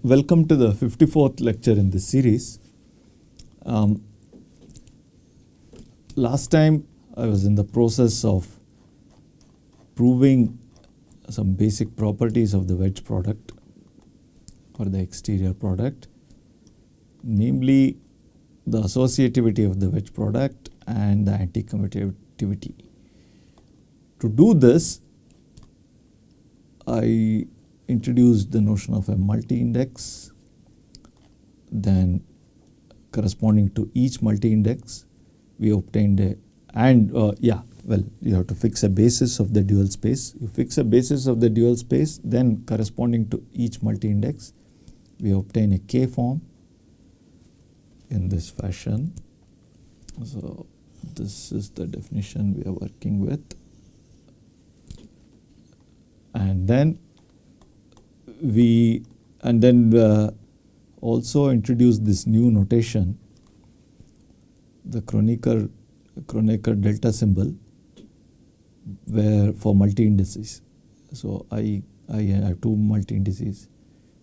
welcome to the 54th lecture in this series. Last time I was in the process of proving some basic properties of the wedge product or the exterior product, namely the associativity of the wedge product and the anti-commutativity. To do this, I introduced the notion of a multi-index, then corresponding to each multi-index we obtained a, and you have to fix a basis of the dual space. You fix a basis of the dual space, then corresponding to each multi-index we obtain a K form in this fashion. So this is the definition we are working with, and then we also introduced this new notation, the Kronecker delta symbol, where for multi indices. So I have two multi indices,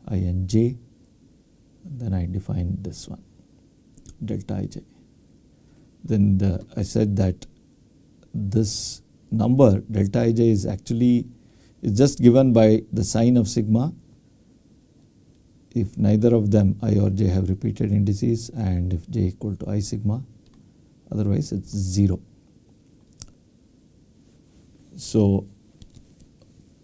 I and j, and then I define this one, delta ij. Then I said that this number delta ij is actually just given by the sign of sigma if neither of them I or j have repeated indices, and if j equal to I sigma, otherwise it's 0. So,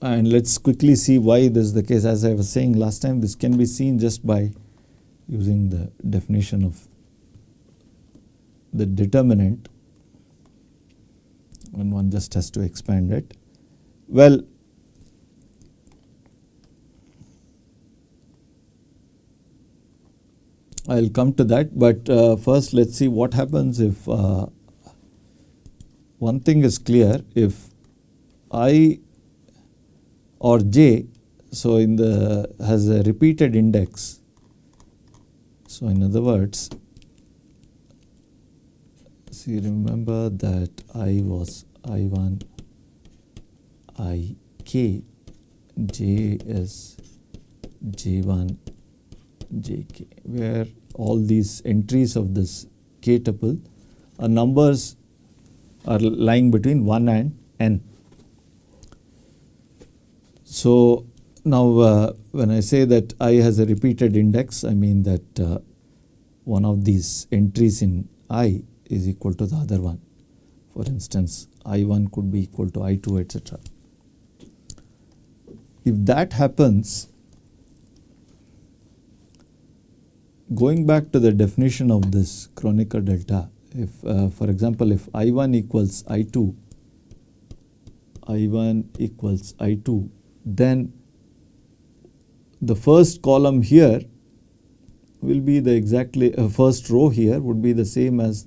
and let's quickly see why this is the case. As I was saying last time, this can be seen just by using the definition of the determinant, and one just has to expand it. Well, I'll come to that, but first let's see what happens if one thing is clear. If I or j so has a repeated index, so in other words, see, remember that I was I1 ik, j is j1 jk, where all these entries of this k tuple are numbers are lying between 1 and n. So now when I say that I has a repeated index, I mean that one of these entries in I is equal to the other one. For instance, I1 could be equal to I2, etc. If that happens, going back to the definition of this Kronecker delta, if for example, if I1 equals I2, then the first column here will be the exactly first row here would be the same as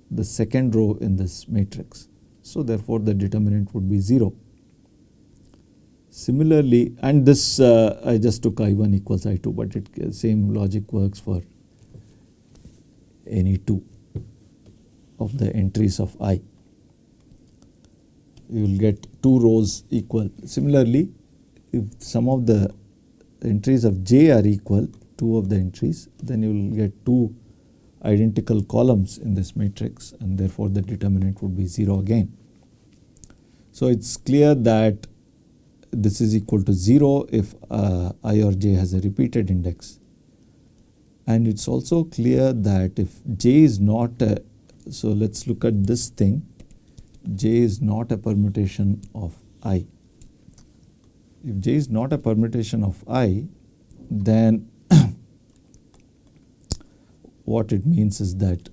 the second row in this matrix. So therefore the determinant would be 0. Similarly, and this I just took I1 equals I2, but same logic works for any two of the entries of I. You will get two rows equal. Similarly, if some of the entries of j are equal, two of the entries, then you will get two identical columns in this matrix, and therefore the determinant would be 0 again. So it's clear that this is equal to 0 if I or j has a repeated index. And it's also clear that if j is not a, so let's look at this thing, j is not a permutation of I. If j is not a permutation of I, then what it means is that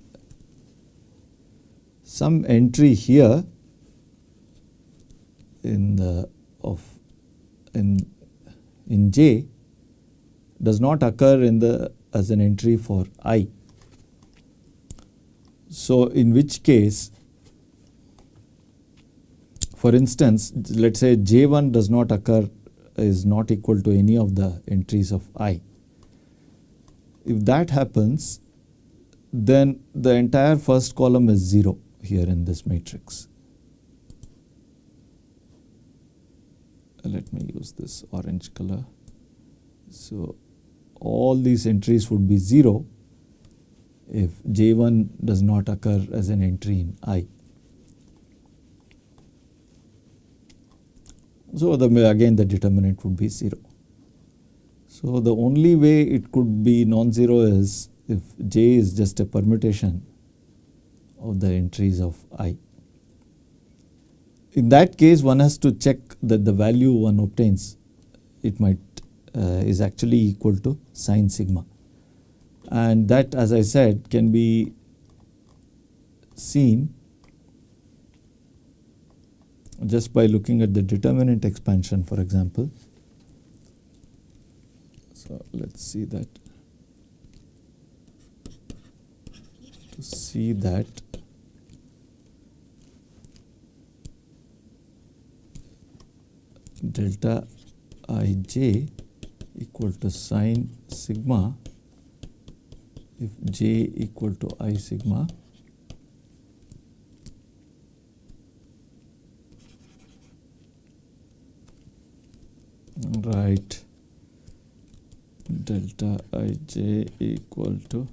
some entry here in j does not occur as an entry for I. So in which case, for instance, let's say j1 does not occur, is not equal to any of the entries of I. If that happens, then the entire first column is 0 here in this matrix. Let me use this orange color. So all these entries would be 0 if J1 does not occur as an entry in I. So again the determinant would be 0. So the only way it could be non-zero is if J is just a permutation of the entries of I. In that case, one has to check that the value one obtains, it might is actually equal to sine sigma. And that, as I said, can be seen just by looking at the determinant expansion, for example. So let's see that. To see that, delta ij equal to sine sigma if j equal to I sigma, right, delta ij equal to,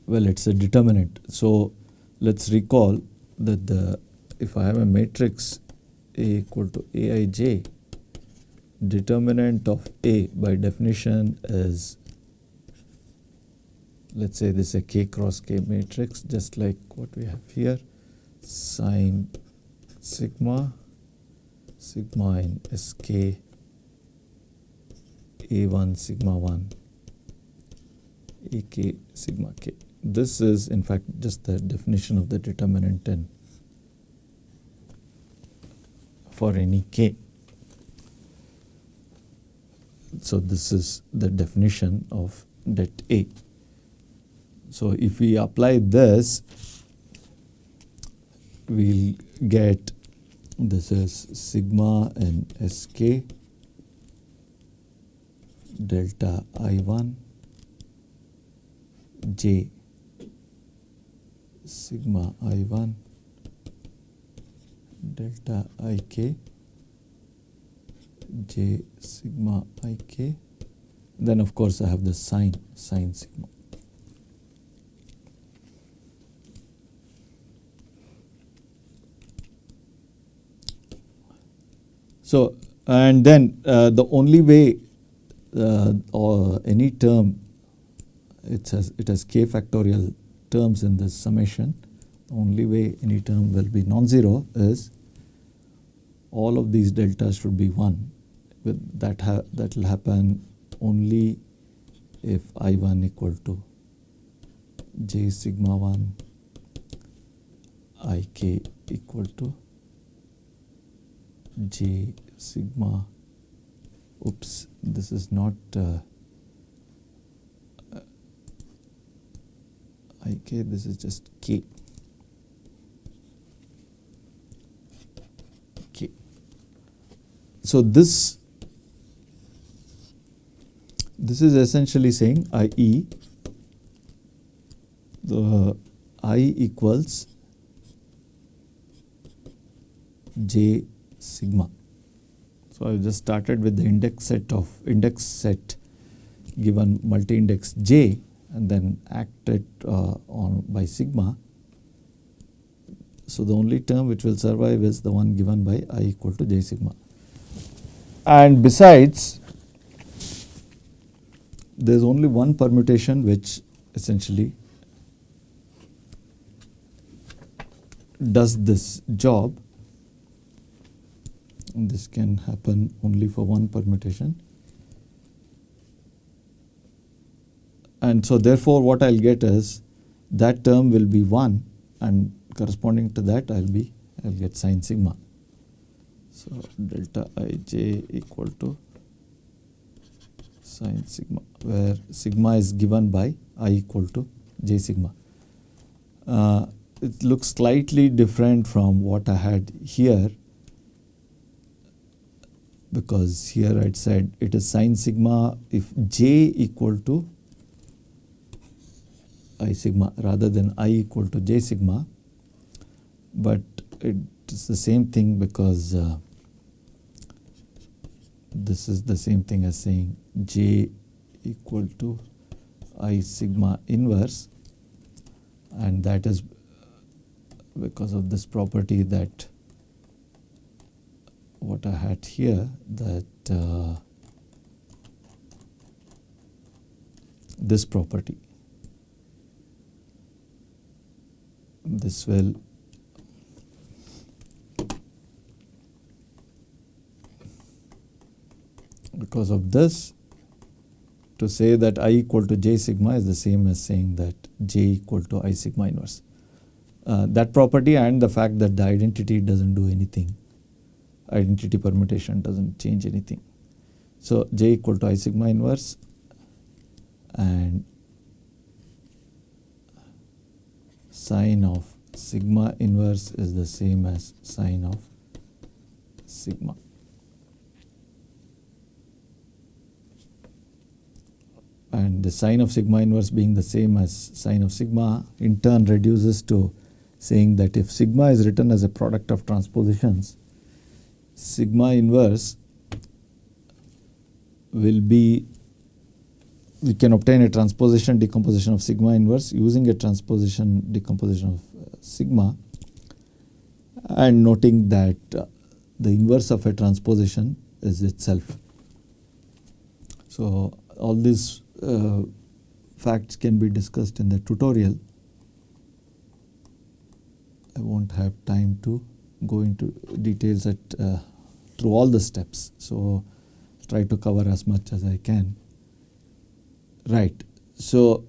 well, it's a determinant. So let's recall that if I have a matrix A equal to Aij, determinant of A by definition is, let's say this is a K cross K matrix, just like what we have here, sine sigma, sigma in Sk A1 sigma 1 Ak sigma K. This is in fact just the definition of the determinant in for any K. So this is the definition of det A. So if we apply this, we'll get, this is sigma in Sk delta I1 j sigma I1 delta Ik j sigma Ik. Then of course I have the sine sigma. So and then the only way or any term, it has k factorial terms in this summation, the only way any term will be non-zero is all of these deltas should be 1. With that will happen only if I1 equal to j sigma 1, Ik equal to j sigma, oops, this is not Ik, this is just K. K. So this is essentially saying i.e. the I equals j sigma. So I just started with the index set given multi-index j and then acted on by sigma. So the only term which will survive is the one given by I equal to j sigma. And besides, there is only one permutation which essentially does this job. And this can happen only for one permutation. And so therefore what I'll get is that term will be 1 and corresponding to that I'll get sine sigma. So delta ij equal to sine sigma, where sigma is given by I equal to j sigma. It looks slightly different from what I had here, because here I said it is sine sigma if j equal to I sigma rather than I equal to j sigma, but it is the same thing because this is the same thing as saying j equal to I sigma inverse, and that is because of this property that what I had here, that this property, this will because of this, to say that I equal to J sigma is the same as saying that J equal to I sigma inverse. That property and the fact that the identity doesn't do anything, identity permutation doesn't change anything. So J equal to I sigma inverse, and sine of sigma inverse is the same as sine of sigma. And the sine of sigma inverse being the same as sine of sigma in turn reduces to saying that if sigma is written as a product of transpositions, sigma inverse will be, we can obtain a transposition decomposition of sigma inverse using a transposition decomposition of sigma, and noting that the inverse of a transposition is itself. So all these facts can be discussed in the tutorial. I won't have time to go into details at through all the steps, so try to cover as much as I can. Right, so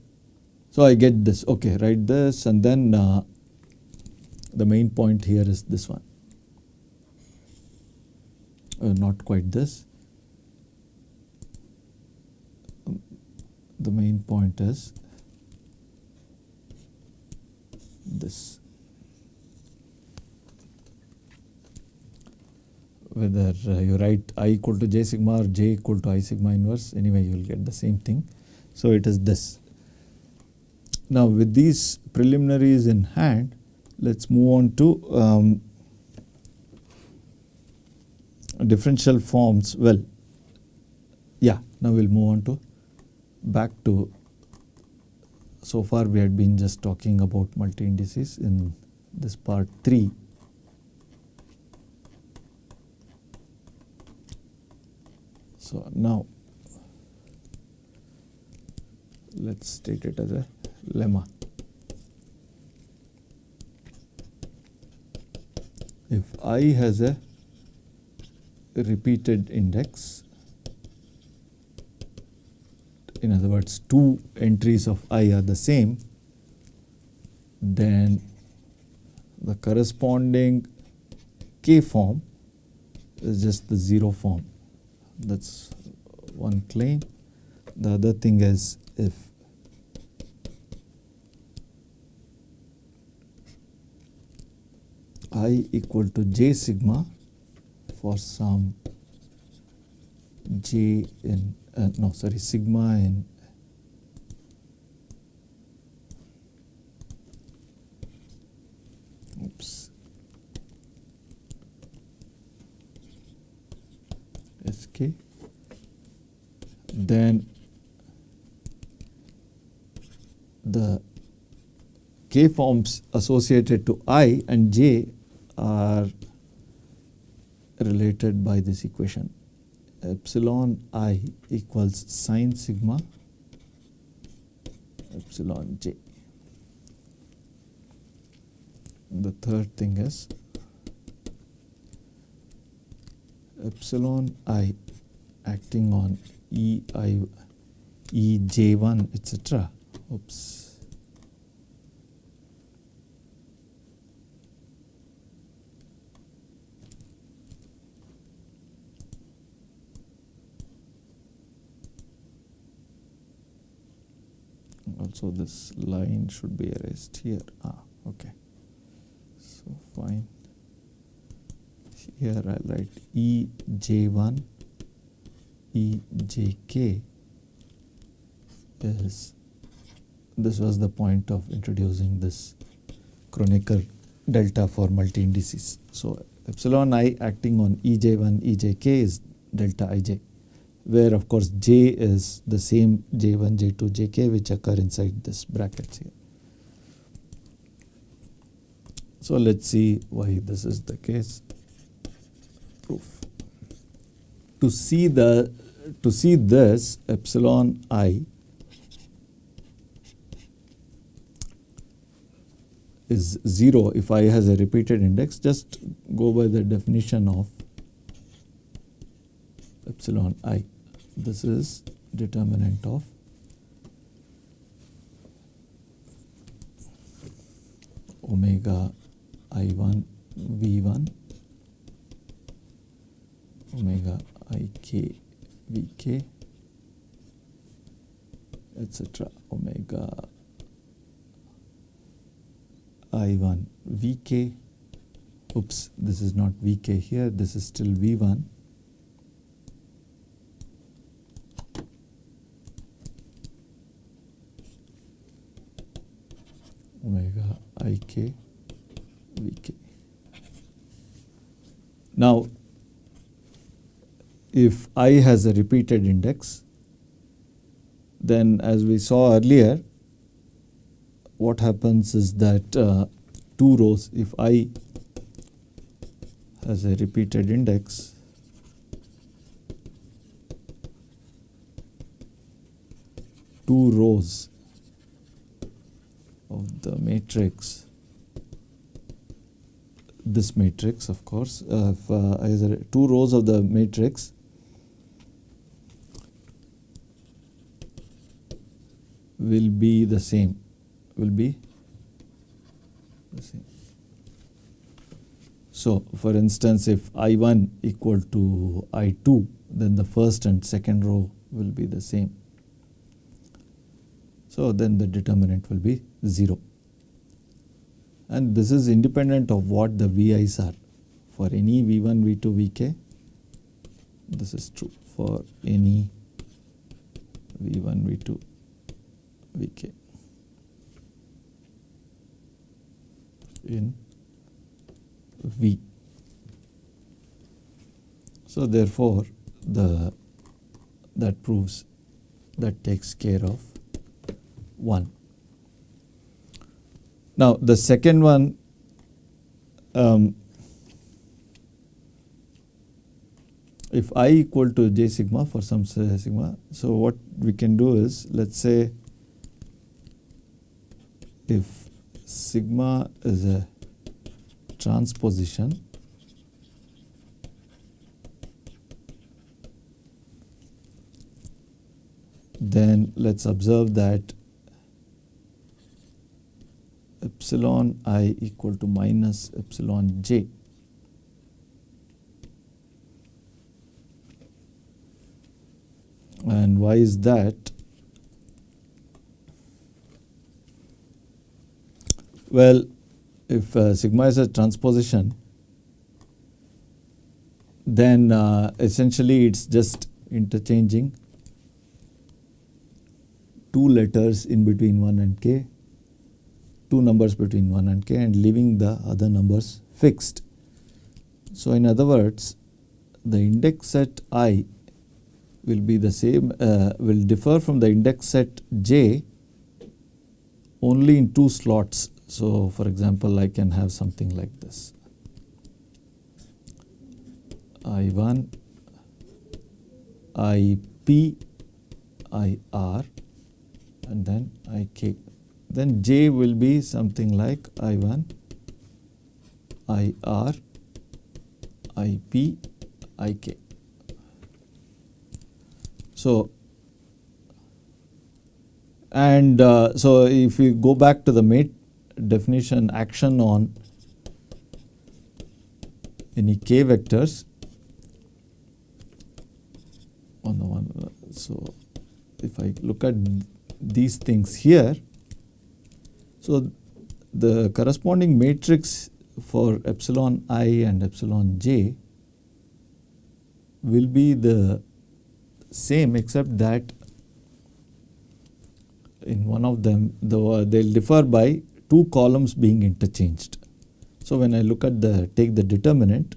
I get this. Okay, write this, and then the main point here is this one. Not quite this. The main point is this. Whether you write I equal to J sigma or J equal to I sigma inverse, anyway you will get the same thing. So it is this. Now with these preliminaries in hand, let's move on to differential forms. Well, yeah, now we'll move on to back to, so far we had been just talking about multi-indices in this part 3. So now let's state it as a lemma. If I has a repeated index, in other words 2 entries of I are the same, then the corresponding K form is just the 0 form. That's one claim. The other thing is, if I equal to J sigma for some J in sigma in Sk, then the K forms associated to I and J are related by this equation. Epsilon I equals sine sigma epsilon J. The third thing is epsilon I acting on Ej1, etc. Also this line should be erased here. Okay. So fine. Here I write Ej1, Ejk is, this was the point of introducing this Kronecker delta for multi-indices. So epsilon I acting on Ej1, Ejk is delta Ij. where of course j is the same j1, j2, jk which occur inside this brackets here. So let's see why this is the case. Proof. To see this epsilon I is 0 if I has a repeated index, just go by the definition of epsilon I. This is determinant of omega I1 V1 omega IK VK etc. omega I1 VK. Oops, this is not VK here, this is still V1 omega IK VK. Now, if I has a repeated index, then as we saw earlier, what happens is that two rows, if I has a repeated index, two rows of the matrix, this matrix of course, if I has two rows of the matrix, will be the same, So for instance, if I1 equal to I2, then the first and second row will be the same. So then the determinant will be 0. And this is independent of what the VI's are. For any V1, V2, Vk, this is true. For any V1, V2, Vk in V. So therefore, that proves, that takes care of 1. Now the second one, if I equal to j sigma for some sigma, so what we can do is, let's say if sigma is a transposition, then let's observe that epsilon I equal to minus epsilon j. And why is that? Well, if sigma is a transposition, then essentially it's just interchanging two letters in between 1 and k, two numbers between 1 and k, and leaving the other numbers fixed. So in other words, the index set I will be the same, will differ from the index set j only in two slots. So for example, I can have something like this: I1, IP, IR, and then IK. Then j will be something like I1, IR, IP, IK. So, and so if we go back to the definition action on any k vectors on the one, so if I look at these things here, so the corresponding matrix for epsilon I and epsilon j will be the same, except that in one of them they'll differ by two columns being interchanged. So when I look at take the determinant,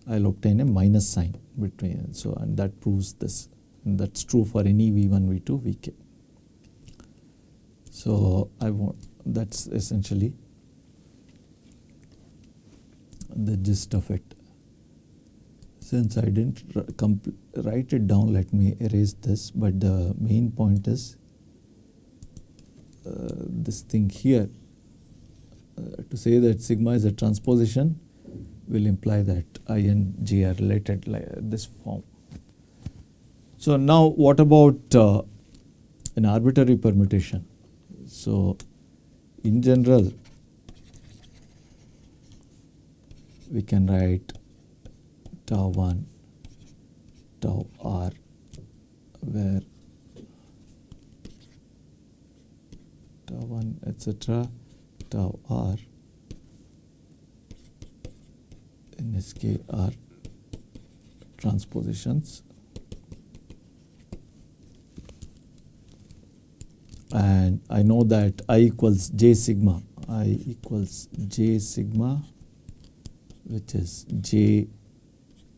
I'll obtain a minus sign between, so and that proves this. and that's true for any v1, v2, vk. So that's essentially the gist of it. Since I didn't write it down, let me erase this, but the main point is this thing here. To say that sigma is a transposition will imply that I and j are related like this form. So now what about an arbitrary permutation? So in general, we can write tau 1, tau r, where tau 1, etc., tau r in SK are transpositions, and I know that I equals j sigma, which is j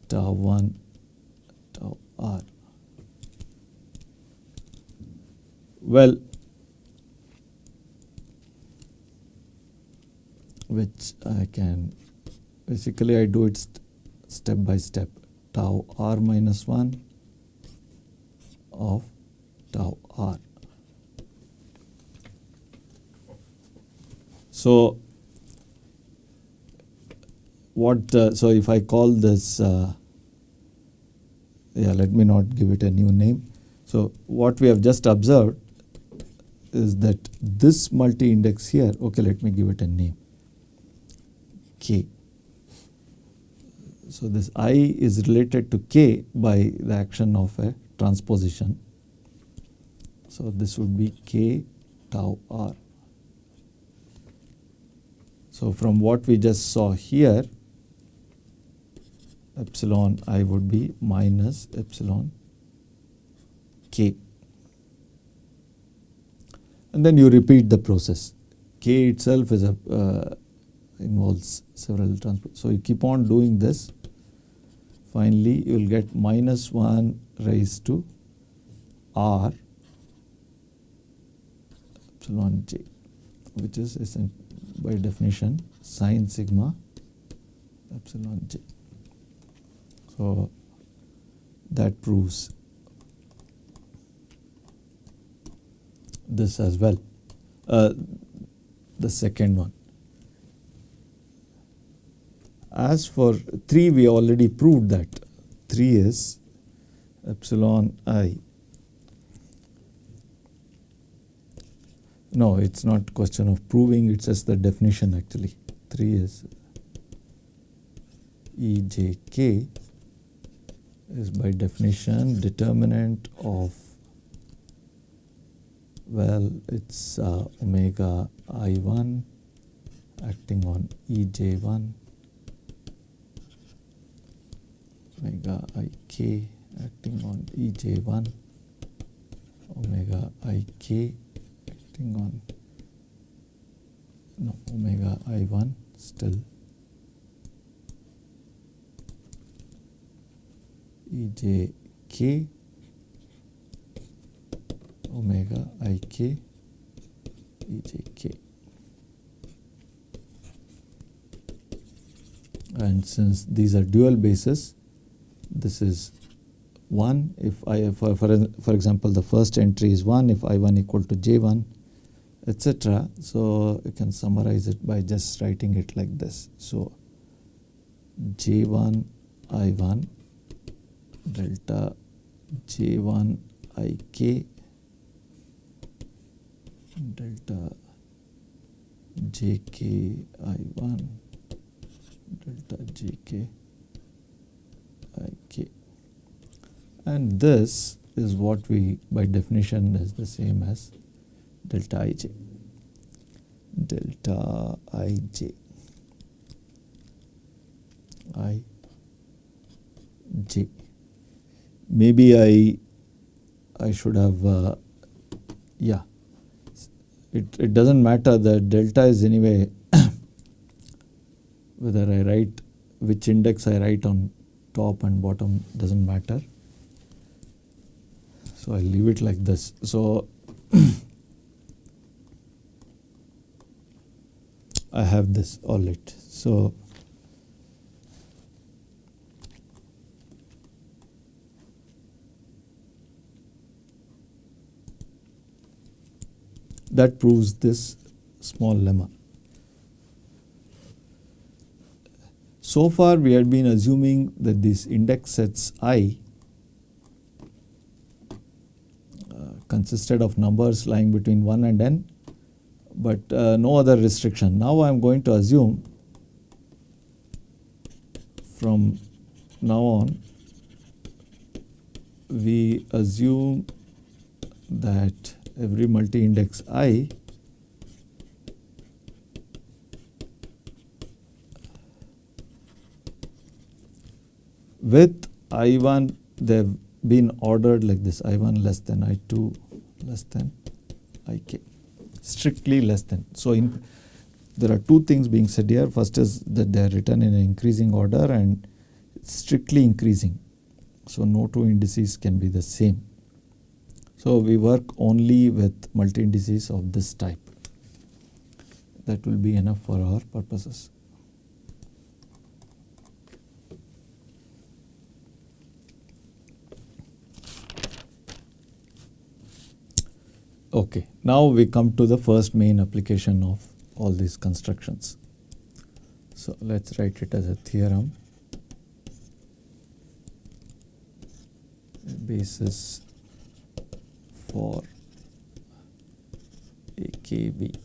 tau 1 tau r. Well, which I can basically I do it step by step. Tau r minus 1 of tau r. So so if I call this, let me not give it a new name. So what we have just observed is that this multi-index here, okay, let me give it a name, k. So this I is related to k by the action of a transposition. So this would be k tau r. So from what we just saw here, epsilon I would be minus epsilon k. And then you repeat the process. K itself is involves several transpose. So you keep on doing this. Finally, you will get minus 1 raised to r epsilon j, which is by definition sine sigma epsilon j. So that proves this as well. The second one. As for 3, we already proved that 3 is epsilon I. No, it's not question of proving, it's just the definition actually. 3 is Ejk is by definition determinant of, well, it's omega I1 acting on Ej1, omega Ik acting on Ej1, omega Ik acting on, no, omega I1 still, Ejk, omega Ik, Ejk. And since these are dual bases, this is 1 if I, for example, the first entry is 1 if I1 equal to J1, etc. So you can summarize it by just writing it like this. So J1 I1 delta J1 Ik delta Jk I1 delta Jk Ik. And this is what we by definition is the same as delta Ij. Delta Ij. Ij. Maybe I should have it doesn't matter, the delta is anyway whether I write which index I write on top and bottom doesn't matter. So I'll leave it like this. So I have this all it. So that proves this small lemma. So far we had been assuming that these index sets I consisted of numbers lying between 1 and n, but no other restriction. Now I am going to assume from now on we assume that every multi-index I with I1 they've been ordered like this: I1 less than I2 less than Ik, strictly less than. So there are two things being said here. First is that they are written in an increasing order and strictly increasing. So no two indices can be the same. So we work only with multi-indices of this type. That will be enough for our purposes. Okay, now we come to the first main application of all these constructions. So let's write it as a theorem. A basis for AKB.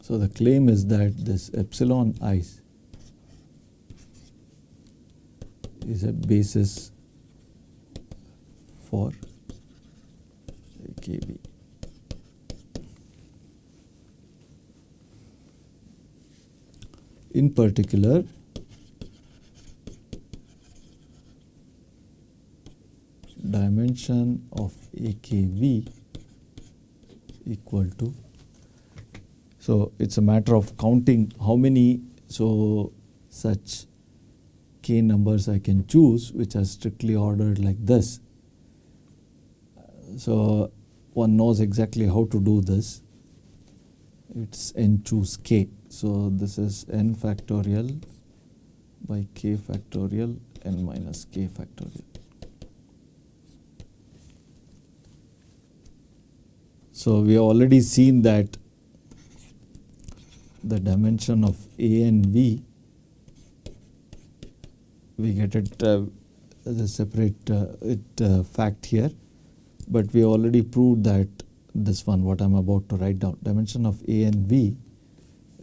So the claim is that this epsilon I is a basis for AKB. In particular, dimension of AKV equal to, so it's a matter of counting how many such k numbers I can choose which are strictly ordered like this. So one knows exactly how to do this. It's n choose k. So this is n factorial by k factorial n minus k factorial. So we have already seen that the dimension of A and V, we get it as a separate fact here, but we already proved that this one, what I am about to write down, dimension of A and V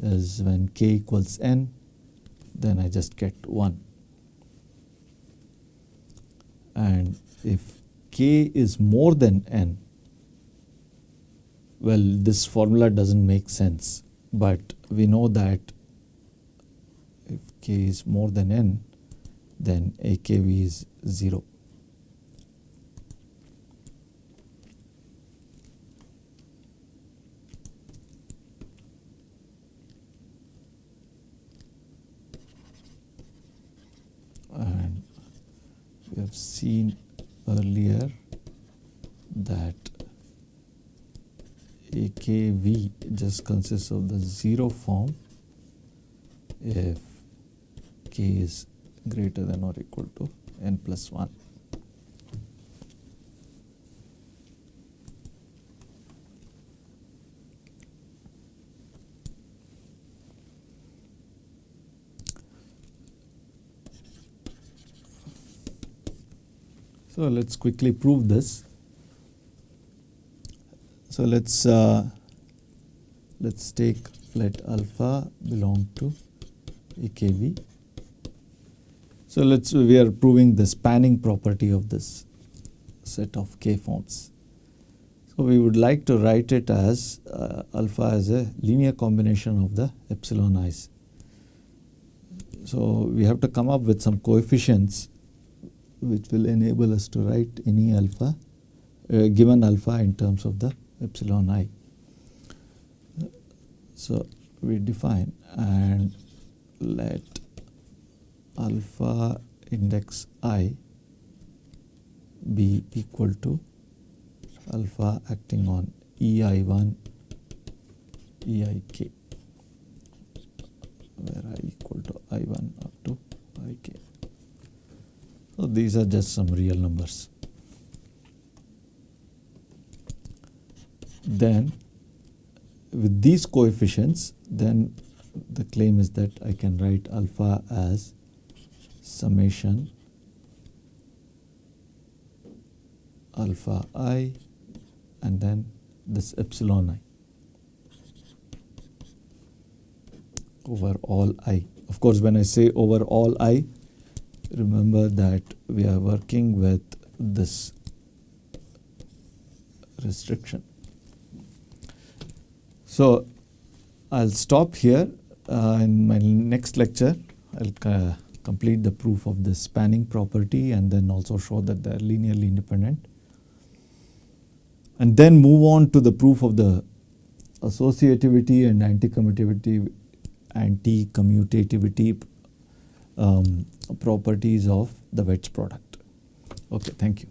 is when k equals n, then I just get 1. And if k is more than n, well, this formula doesn't make sense, but we know that if k is more than n, then AKV is 0. And we have seen earlier that AKV just consists of the 0 form if k is greater than or equal to n plus 1. So let's quickly prove this. So let's take let alpha belong to AKV. So we are proving the spanning property of this set of k forms. So we would like to write it as alpha as a linear combination of the epsilon i's. So we have to come up with some coefficients which will enable us to write any alpha, given alpha in terms of the epsilon I. So we define, and let alpha index I be equal to alpha acting on ei1 eik, where I equal to I1 up to ik. So these are just some real numbers. Then with these coefficients, then the claim is that I can write alpha as summation alpha I and then this epsilon I over all I. Of course, when I say over all I, remember that we are working with this restriction. So I'll stop here. In my next lecture, I'll complete the proof of the spanning property and then also show that they are linearly independent. And then move on to the proof of the associativity and anti-commutativity properties of the wedge product. Okay, thank you.